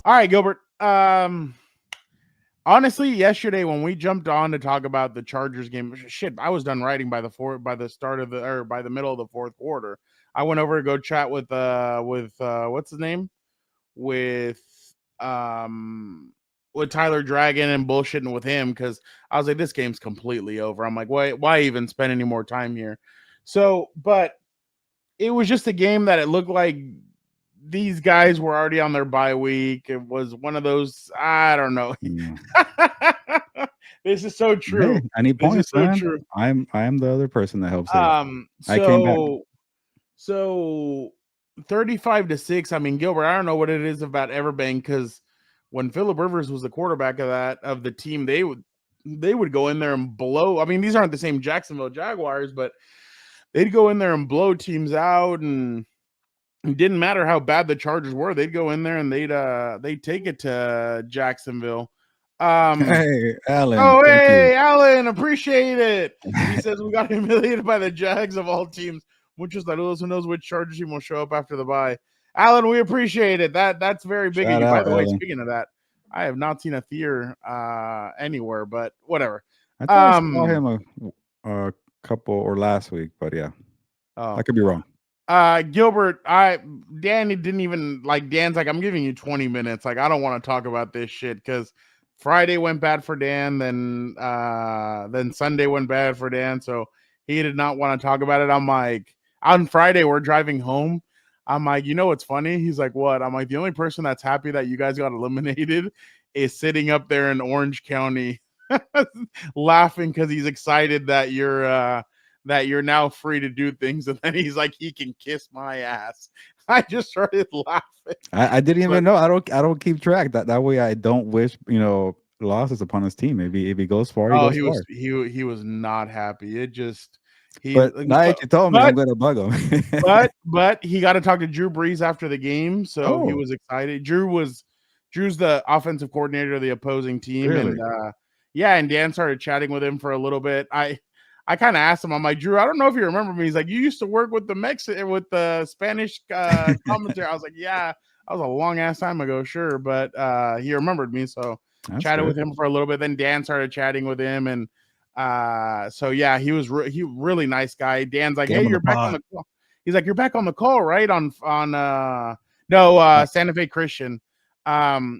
All right, Gilbert. Honestly, yesterday when we jumped on to talk about the Chargers game, shit, I was done writing by the start of the or by the middle of the fourth quarter. I went over to go chat with what's his name? With with Tyler Dragon and bullshitting with him because I was like, this game's completely over. I'm like, why even spend any more time here? So, but it was just a game that it looked like these guys were already on their bye week. It was one of those, I don't know. This is so true. Hey, I need This is points, so man. true. I am the other person that helps it. I came back. So 35-6. I mean, Gilbert, I don't know what it is about EverBank because when Phillip Rivers was the quarterback of the team, they would go in there and blow. I mean, these aren't the same Jacksonville Jaguars, but they'd go in there and blow teams out, and it didn't matter how bad the Chargers were. They'd go in there and they'd take it to Jacksonville. Hey, Alan. Oh, Thank hey, you. Alan, appreciate it. He says we got humiliated by the Jags of all teams. Muchos saludos. Who knows which Chargers team will show up after the bye? Alan, we appreciate it. That's very big of Shout you. By out, the way, Alan. speaking of that, I have not seen a Thier anywhere, but whatever. I thought I saw him a couple or last week, but yeah, I could be wrong. Gilbert, Danny didn't even like. Dan's like, I'm giving you 20 minutes. Like, I don't want to talk about this shit because Friday went bad for Dan, then Sunday went bad for Dan, so he did not want to talk about it. I'm like, on Friday we're driving home. I'm like, you know what's funny? He's like, what? I'm like, the only person that's happy that you guys got eliminated is sitting up there in Orange County, laughing because he's excited that you're now free to do things, and then he's like, he can kiss my ass. I just started laughing. I didn't even know. I don't keep track. That way I don't wish losses upon his team. If he goes far, he goes far. He was not happy. It just But now that you told me, I'm gonna bug him. but he got to talk to Drew Brees after the game, so he was excited. Drew's the offensive coordinator of the opposing team, really? and Dan started chatting with him for a little bit. I kind of asked him, I'm like, Drew, I don't know if you remember me. He's like, you used to work with the Spanish commentary. I was like, yeah, that was a long ass time ago, sure, but he remembered me, so chatted with him for a little bit. Then Dan started chatting with him, and so yeah, he was he really nice guy. Dan's like, hey, you're back on the call. He's like, you're back on the call, right? On Santa Fe Christian.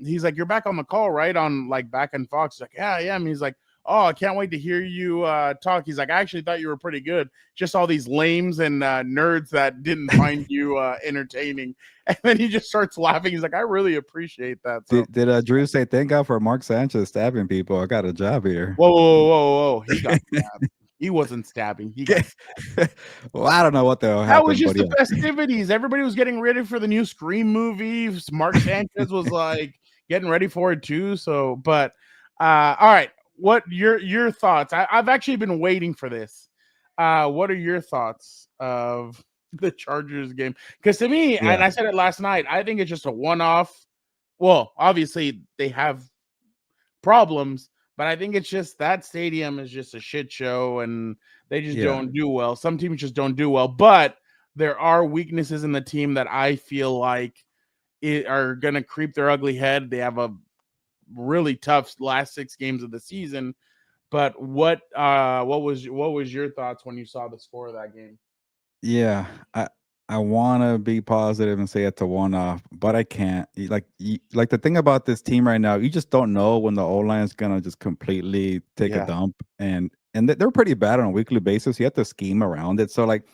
He's like, you're back on the call, right? On like back in Fox. He's like, yeah, I am. He's like, oh, I can't wait to hear you talk. He's like, I actually thought you were pretty good. Just all these lames and nerds that didn't find you entertaining. And then he just starts laughing. He's like, I really appreciate that. So. Did Drew say, thank God for Mark Sanchez stabbing people? I got a job here. Whoa. He got stabbed. He wasn't stabbing. He got stabbed. Well, I don't know what the hell happened. That was just the festivities. Everybody was getting ready for the new Scream movie. Mark Sanchez was like getting ready for it too. So, but all right. What your thoughts? I've actually been waiting for this. What are your thoughts of the Chargers game? Because to me, and I said it last night, I think it's just a one-off. Well, obviously they have problems, but I think it's just that stadium is just a shit show, and they just don't do well. Some teams just don't do well, but there are weaknesses in the team that I feel like are going to creep their ugly head. They have a really tough last 6 games of the season, but what was your thoughts when you saw the score of that game? Yeah, I want to be positive and say it's a one-off, but I can't. Like the thing about this team right now, you just don't know when the O-line is gonna just completely take a dump, and they're pretty bad on a weekly basis. You have to scheme around it. So like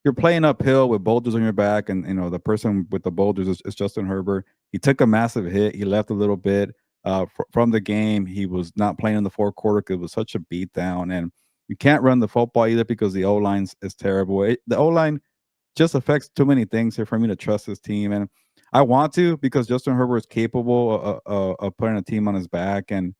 you're playing uphill with boulders on your back, and the person with the boulders is Justin Herbert. He took a massive hit. He left a little bit from the game. He was not playing in the fourth quarter because it was such a beatdown, and you can't run the football either because the O-line is terrible. The O-line just affects too many things here for me to trust this team, and I want to because Justin Herbert is capable of putting a team on his back and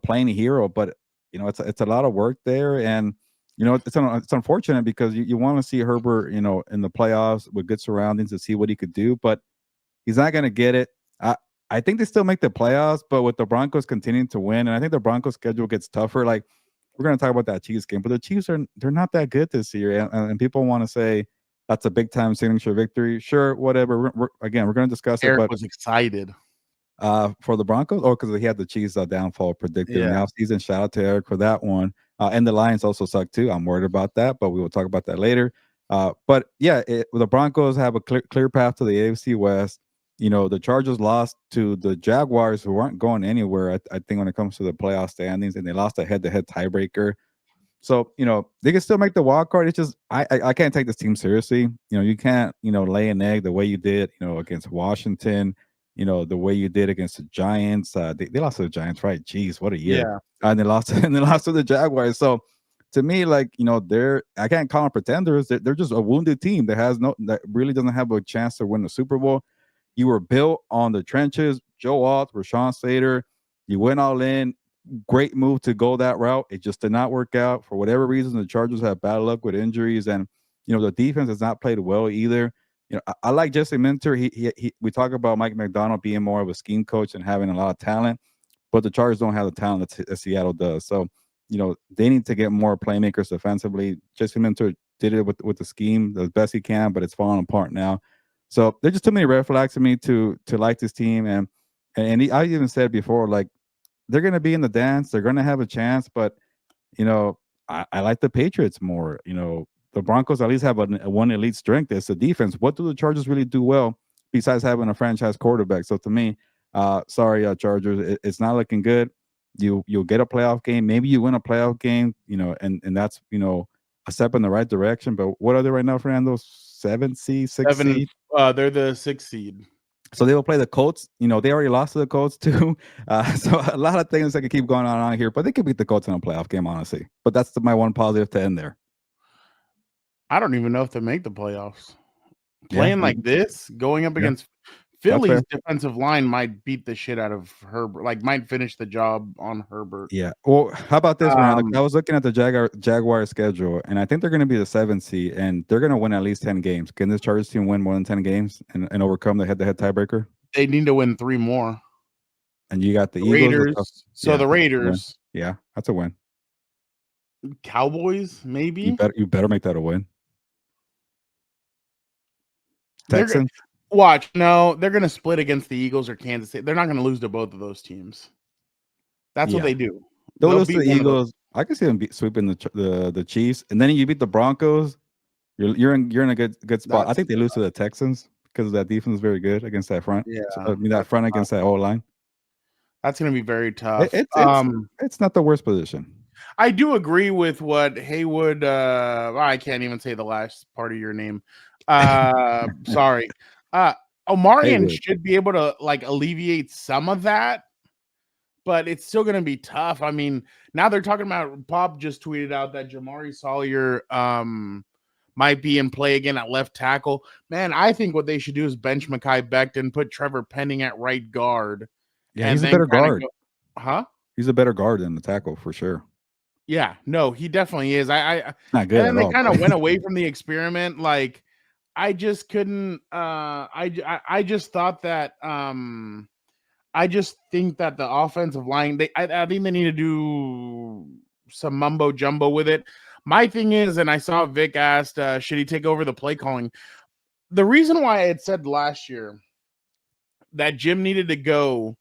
playing a hero. But it's a lot of work there, and it's unfortunate because you want to see Herbert in the playoffs with good surroundings to see what he could do, but he's not going to get it. I think they still make the playoffs, but with the Broncos continuing to win, and I think the Broncos schedule gets tougher. Like we're going to talk about that Chiefs game, but the Chiefs they're not that good this year, and people want to say That's a big time signature victory. Sure, whatever. Again, we're going to discuss it, Eric but was excited. for the Broncos, or because he had the Chiefs downfall predicted in the Yeah. offseason. Shout out to Eric for that one. And the Lions also suck too. I'm worried about that, but we will talk about that later. But yeah, the Broncos have a clear path to the AFC West. You know, the Chargers lost to the Jaguars, who weren't going anywhere. I think when it comes to the playoff standings, and they lost a head-to-head tiebreaker. So, you know, they can still make the wild card. It's just I can't take this team seriously. You know, you can't, you know, lay an egg the way you did, you know, against Washington, you know, the way you did against the Giants. They lost to the Giants, right? Jeez, what a year. Yeah. And they lost and they lost to the Jaguars. So to me, like, you know, I can't call them pretenders. They're just a wounded team that really doesn't have a chance to win the Super Bowl. You were built on the trenches. Joe Alt, Rashawn Slater. You went all in. Great move to go that route. It just did not work out for whatever reason. The Chargers have bad luck with injuries, and you know the defense has not played well either. You know, I like Jesse Minter. We talk about Mike McDonald being more of a scheme coach and having a lot of talent, but the Chargers don't have the talent that Seattle does. So, you know, they need to get more playmakers defensively. Jesse Minter did it with the scheme the best he can, but it's falling apart now. So there's just too many red flags to me to like this team, and I even said before, like, they're going to be in the dance. They're going to have a chance, but you know, I like the Patriots more. You know, the Broncos at least have one elite strength. It's the defense. What do the Chargers really do well besides having a franchise quarterback? So to me, sorry, Chargers, it's not looking good. You'll get a playoff game. Maybe you win a playoff game. You know, and that's, you know, a step in the right direction. But what are they right now, Fernando? 7 seed, 6 7. seed. They're the 6th seed. So they will play the Colts. You know, they already lost to the Colts too. So a lot of things that can keep going on here, but they could beat the Colts in a playoff game, honestly. But that's my one positive to end there. I don't even know if they make the playoffs. Yeah, Playing like this, going up yeah, against Philly's defensive line might beat the shit out of Herbert. Like, might finish the job on Herbert. yeah. Well, how about this, Fernando? Um, I was looking at the Jaguar schedule, and I think they're going to be the 7th seed, and they're going to win at least 10 games. Can this Chargers team win more than 10 games and overcome the head-to-head tiebreaker? They need to win 3 more. And you got the Eagles. Raiders. So yeah, the Raiders. Yeah, that's a win. Cowboys, maybe. You better make that a win. Texans. Watch. No, they're going to split against the Eagles or Kansas City. They're not going to lose to both of those teams. That's what they do. They'll lose to the Eagles. I can see them sweeping the Chiefs, and then you beat the Broncos. You're in a good spot. I think they lose to the Texans because that defense is very good against that front. Yeah, so, I mean that front against that O line. That's going to be very tough. It's not the worst position. I do agree with what Haywood. I can't even say the last part of your name. Sorry. Omarion should be able to like alleviate some of that, but it's still going to be tough. I mean, now they're talking about, Bob just tweeted out that Jamari Sawyer might be in play again at left tackle. Man, I think what they should do is bench Mekhi Becton, put Trevor Penning at right guard. Yeah, he's a better guard. Huh? He's a better guard than the tackle for sure. Yeah, no, he definitely is. Not good. And then they kind of went away from the experiment. Like, I just couldn't. I just thought that. I just think that the offensive line. I think they need to do some mumbo jumbo with it. My thing is, and I saw Vic asked, should he take over the play calling? The reason why I had said last year that Jim needed to go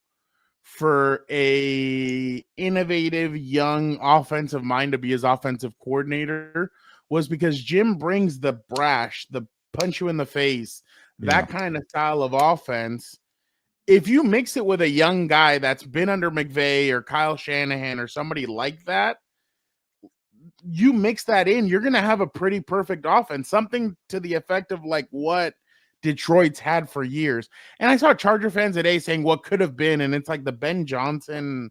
for a innovative young offensive mind to be his offensive coordinator was because Jim brings the brash, the punch you in the face, that kind of style of offense. If you mix it with a young guy that's been under McVay or Kyle Shanahan or somebody like that, you mix that in, you're going to have a pretty perfect offense, something to the effect of like what Detroit's had for years. And I saw Charger fans today saying what could have been, and it's like the Ben Johnson,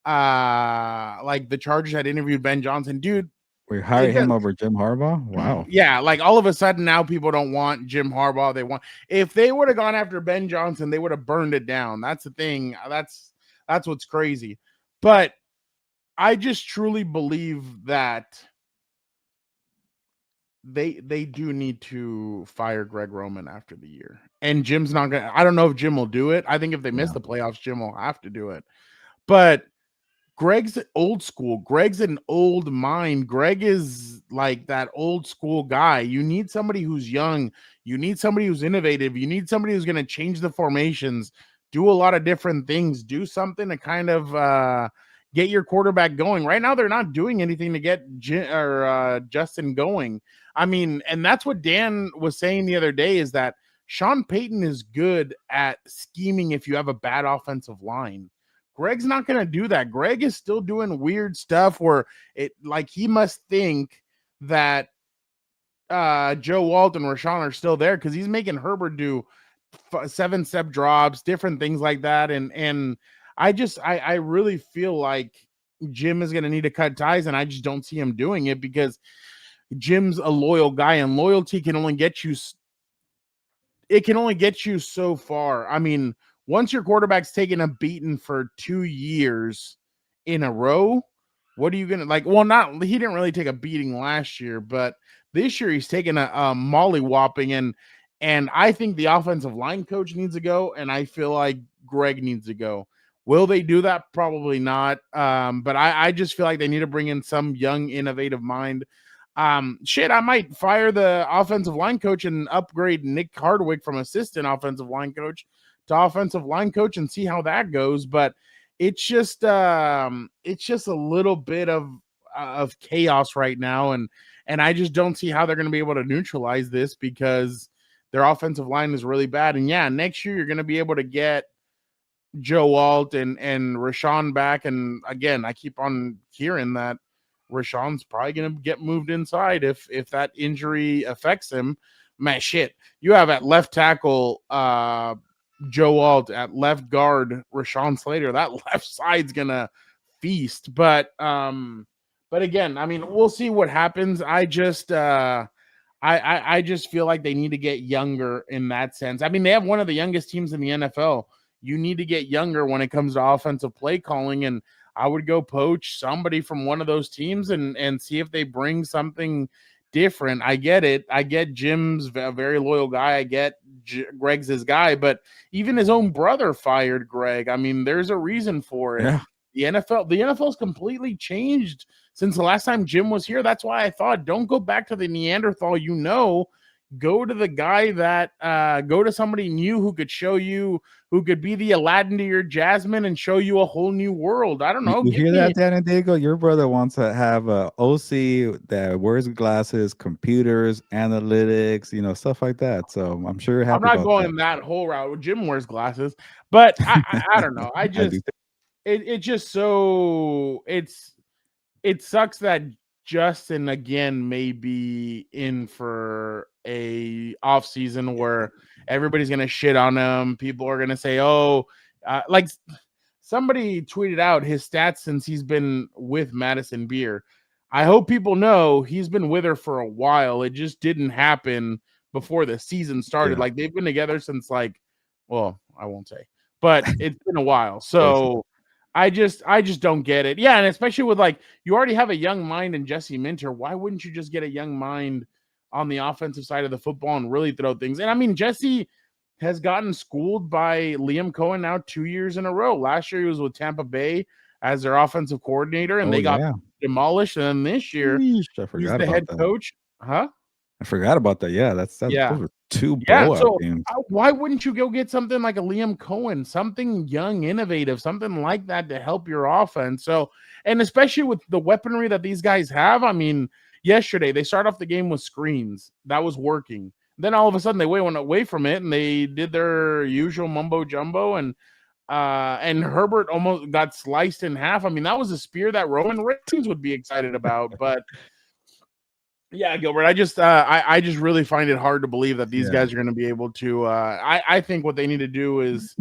like the Chargers had interviewed Ben Johnson. Dude, we hired him over Jim Harbaugh. Wow. Yeah, like all of a sudden now people don't want Jim Harbaugh. They want, if they would have gone after Ben Johnson, they would have burned it down. That's the thing. That's what's crazy. But I just truly believe that they do need to fire Greg Roman after the year. And Jim's not gonna, I don't know if Jim will do it. I think if they miss the playoffs, Jim will have to do it. But Greg's old school. Greg's an old mind. Greg is like that old school guy. You need somebody who's young. You need somebody who's innovative. You need somebody who's going to change the formations, do a lot of different things, do something to kind of get your quarterback going. Right now, they're not doing anything to get Justin going. I mean, and that's what Dan was saying the other day is that Sean Payton is good at scheming if you have a bad offensive line. Greg's not going to do that. Greg is still doing weird stuff where it like he must think that Joe Walt and Rashawn are still there because he's making Herbert do 7-step drops, different things like that. And I really feel like Jim is going to need to cut ties, and I just don't see him doing it because Jim's a loyal guy, and loyalty can only get you. It can only get you so far. I mean, once your quarterback's taken a beating for 2 years in a row, what are you gonna like? Well, not he didn't really take a beating last year, but this year he's taken a molly whopping, and I think the offensive line coach needs to go, and I feel like Greg needs to go. Will they do that? Probably not. But I just feel like they need to bring in some young, innovative mind. I might fire the offensive line coach and upgrade Nick Hardwick from assistant offensive line coach to offensive line coach and see how that goes. But it's just a little bit of chaos right now, and I just don't see how they're going to be able to neutralize this because their offensive line is really bad. And yeah, next year you're going to be able to get Joe Walt and Rashawn back. And again, I keep on hearing that Rashawn's probably going to get moved inside if that injury affects him. Man, shit. You have at left tackle Joe Walt, at left guard Rashawn Slater. That left side's going to feast. But again, I mean, we'll see what happens. I just I just feel like they need to get younger in that sense. I mean, they have one of the youngest teams in the NFL. You need to get younger when it comes to offensive play calling, and I would go poach somebody from one of those teams and see if they bring something different. I get it. I get Jim's a very loyal guy. I get Greg's his guy, but even his own brother fired Greg. I mean, there's a reason for it. Yeah. The NFL's completely changed since the last time Jim was here. That's why I thought don't go back to the Neanderthal, go to the guy that go to somebody new who could show you, who could be the Aladdin to your Jasmine and show you a whole new world. I don't know. You hear that, Dan and Diego? Your brother wants to have a OC that wears glasses, computers, analytics, stuff like that. So I'm sure you're happy. I'm not going that whole route. Jim wears glasses, but I don't know. I just it just so it sucks that Justin again may be in for a off season where everybody's gonna shit on him. People are gonna say, "Oh, like somebody tweeted out his stats since he's been with Madison Beer." I hope people know he's been with her for a while. It just didn't happen before the season started. Yeah. Like they've been together since well, I won't say, but it's been a while. So. I just don't get it. Yeah, and especially with you already have a young mind in Jesse Minter. Why wouldn't you just get a young mind on the offensive side of the football and really throw things? And I mean, Jesse has gotten schooled by Liam Cohen now 2 years in a row. Last year he was with Tampa Bay as their offensive coordinator, and they got demolished. And then this year he's the head coach. Huh? I forgot about that. Yeah, that's those were 2 blowout games. Why wouldn't you go get something like a Liam Cohen, something young, innovative, something like that to help your offense? So, and especially with the weaponry that these guys have. I mean, yesterday they start off the game with screens. That was working. Then all of a sudden they went away from it and they did their usual mumbo jumbo, and Herbert almost got sliced in half. I mean, that was a spear that Roman Reigns would be excited about, but. Yeah, Gilbert. I just really find it hard to believe that these guys are going to be able to. I think what they need to do is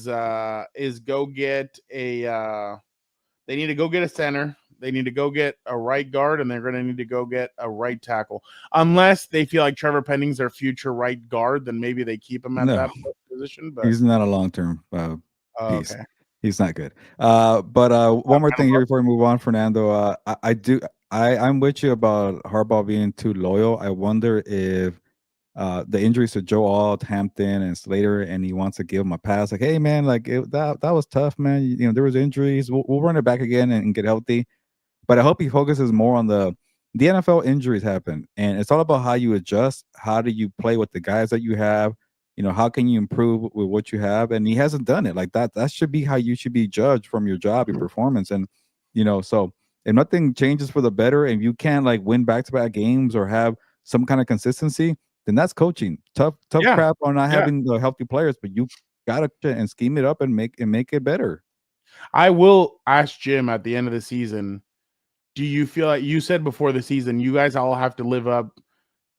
go get a. They need to go get a center. They need to go get a right guard, and they're going to need to go get a right tackle. Unless they feel like Trevor Penning's their future right guard, then maybe they keep him at that position. But he's not a long-term piece. Okay. He's not good. But one more thing here before we move on, Fernando. I'm with you about Harbaugh being too loyal. I wonder if the injuries to Joe Alt, Hampton, and Slater, and he wants to give him a pass. Like, hey man, like that was tough, man. You know, there was injuries. We'll run it back again and get healthy. But I hope he focuses more on the NFL injuries happen, and it's all about how you adjust. How do you play with the guys that you have? You know, how can you improve with what you have? And he hasn't done it like that. That should be how you should be judged from your job, your performance, and you know. So if nothing changes for the better, and you can't like win back-to-back games or have some kind of consistency, then that's coaching. Tough Yeah, crap on not yeah. having the healthy players, but you gotta and scheme it up and make it better. I will ask Jim at the end of the season. Do you feel like you said before the season, you guys all have to live up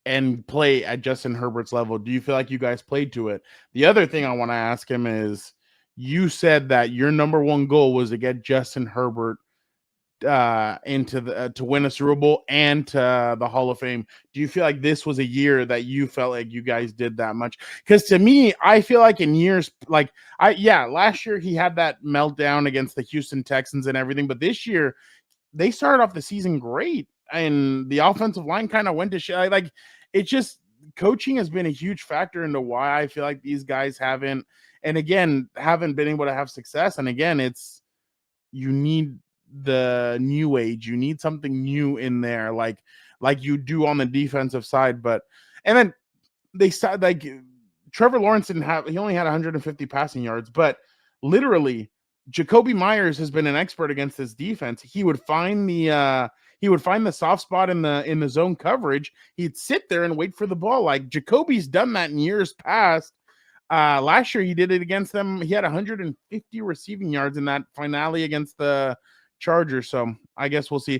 and play at Justin Herbert's level? Do you feel like you guys played to it? The other thing I want to ask him is, you said that your number one goal was to get Justin Herbert into the to win a Super Bowl and to the Hall of Fame. Do you feel like this was a year that you felt like you guys did that much? Because to me, I feel like in years like last year he had that meltdown against the Houston Texans and everything, but this year they started off the season great, and the offensive line kind of went to shit. Like, it just, coaching has been a huge factor into why I feel like these guys haven't been able to have success. And again, it's, you need the new age. You need something new in there, like you do on the defensive side. But and then they started like Trevor Lawrence he only had 150 passing yards, but literally Jacoby Myers has been an expert against this defense. He would find the soft spot in the zone coverage. He'd sit there and wait for the ball. Like, Jacoby's done that in years past. Last year he did it against them. He had 150 receiving yards in that finale against the Chargers. So I guess we'll see.